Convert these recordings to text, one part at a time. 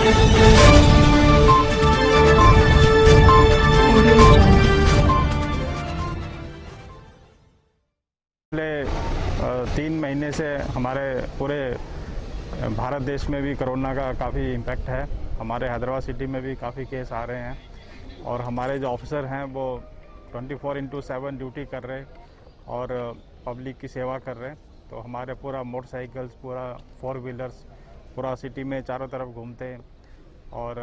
पिछले 3 महीने से हमारे पूरे भारत देश में भी कोरोना का काफ़ी इम्पैक्ट है। हमारे हैदराबाद सिटी में भी काफ़ी केस आ रहे हैं और हमारे जो ऑफिसर हैं वो 24/7 ड्यूटी कर रहे और पब्लिक की सेवा कर रहे हैं। तो हमारे पूरा मोटरसाइकिल्स, पूरा 4 व्हीलर्स पूरा सिटी में चारों तरफ घूमते हैं और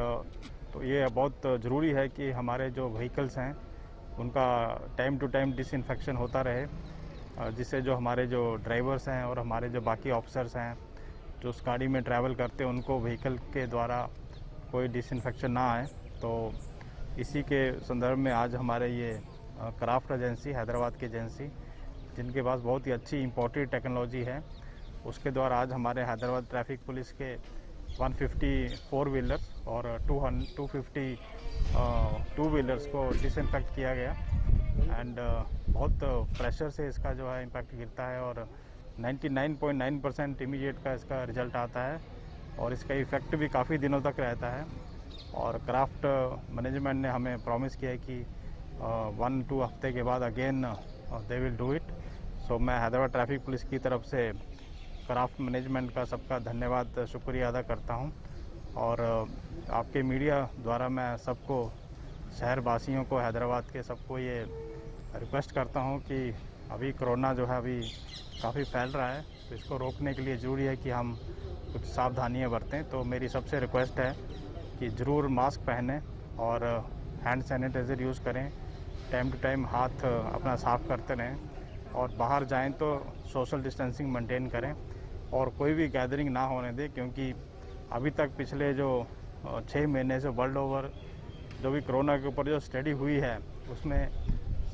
तो ये बहुत ज़रूरी है कि हमारे जो व्हीकल्स हैं उनका टाइम टू टाइम डिसइंफेक्शन होता रहे, जिससे जो हमारे जो ड्राइवर्स हैं और हमारे जो बाकी ऑफिसर्स हैं जो उस गाड़ी में ट्रैवल करते हैं उनको व्हीकल के द्वारा कोई डिसइंफेक्शन ना आए। तो इसी के संदर्भ में आज हमारे ये क्राफ्ट एजेंसी, हैदराबाद की एजेंसी, जिनके पास बहुत ही अच्छी इम्पोर्टेड टेक्नोलॉजी है, उसके द्वारा आज हमारे हैदराबाद ट्रैफिक पुलिस के 150 4 व्हीलर्स और 250 2 व्हीलर्स को डिसइंफेक्ट किया गया एंड बहुत प्रेशर से इसका जो है इम्पैक्ट गिरता है और 99.9% इमीडिएट का इसका रिजल्ट आता है और इसका इफ़ेक्ट भी काफ़ी दिनों तक रहता है। और क्राफ्ट मैनेजमेंट ने हमें प्रॉमिस किया है कि 1-2 हफ्ते के बाद again they will do it. So मैं हैदराबाद ट्रैफिक पुलिस की तरफ से क्राफ्ट मैनेजमेंट का सबका धन्यवाद, शुक्रिया अदा करता हूं और आपके मीडिया द्वारा मैं सबको, शहर वासियों को, हैदराबाद के सबको ये रिक्वेस्ट करता हूं कि अभी कोरोना जो है अभी काफ़ी फैल रहा है, तो इसको रोकने के लिए ज़रूरी है कि हम कुछ सावधानियां बरतें। तो मेरी सबसे रिक्वेस्ट है कि ज़रूर मास्क पहनें और हैंड सैनिटाइज़र यूज़ करें, टाइम टू टाइम हाथ अपना साफ़ करते रहें और बाहर जाएं तो सोशल डिस्टेंसिंग मेंटेन करें और कोई भी गैदरिंग ना होने दें, क्योंकि अभी तक पिछले जो 6 महीने से वर्ल्ड ओवर जो भी कोरोना के ऊपर जो स्टडी हुई है उसमें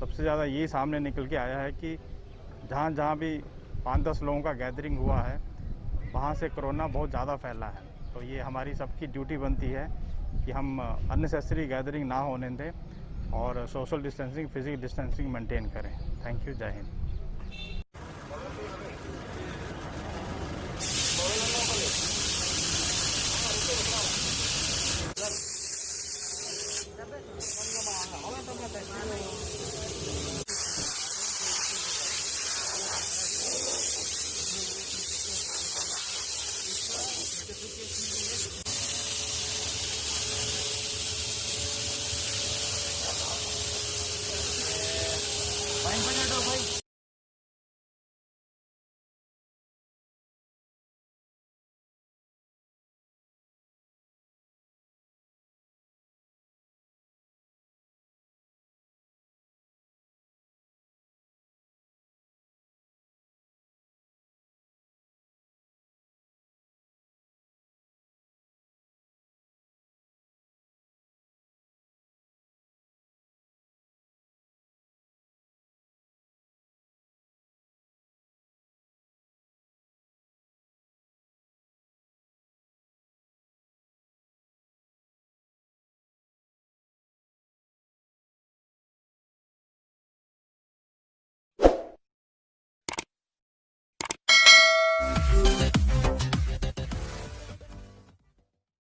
सबसे ज़्यादा यही सामने निकल के आया है कि जहाँ भी 5-10 लोगों का गैदरिंग हुआ है वहाँ से कोरोना बहुत ज़्यादा फैला है। तो ये हमारी सबकी ड्यूटी बनती है कि हम अननेसेसरी गैदरिंग ना होने दें और social distancing, physical distancing maintain करें। थैंक यू, जय हिंद।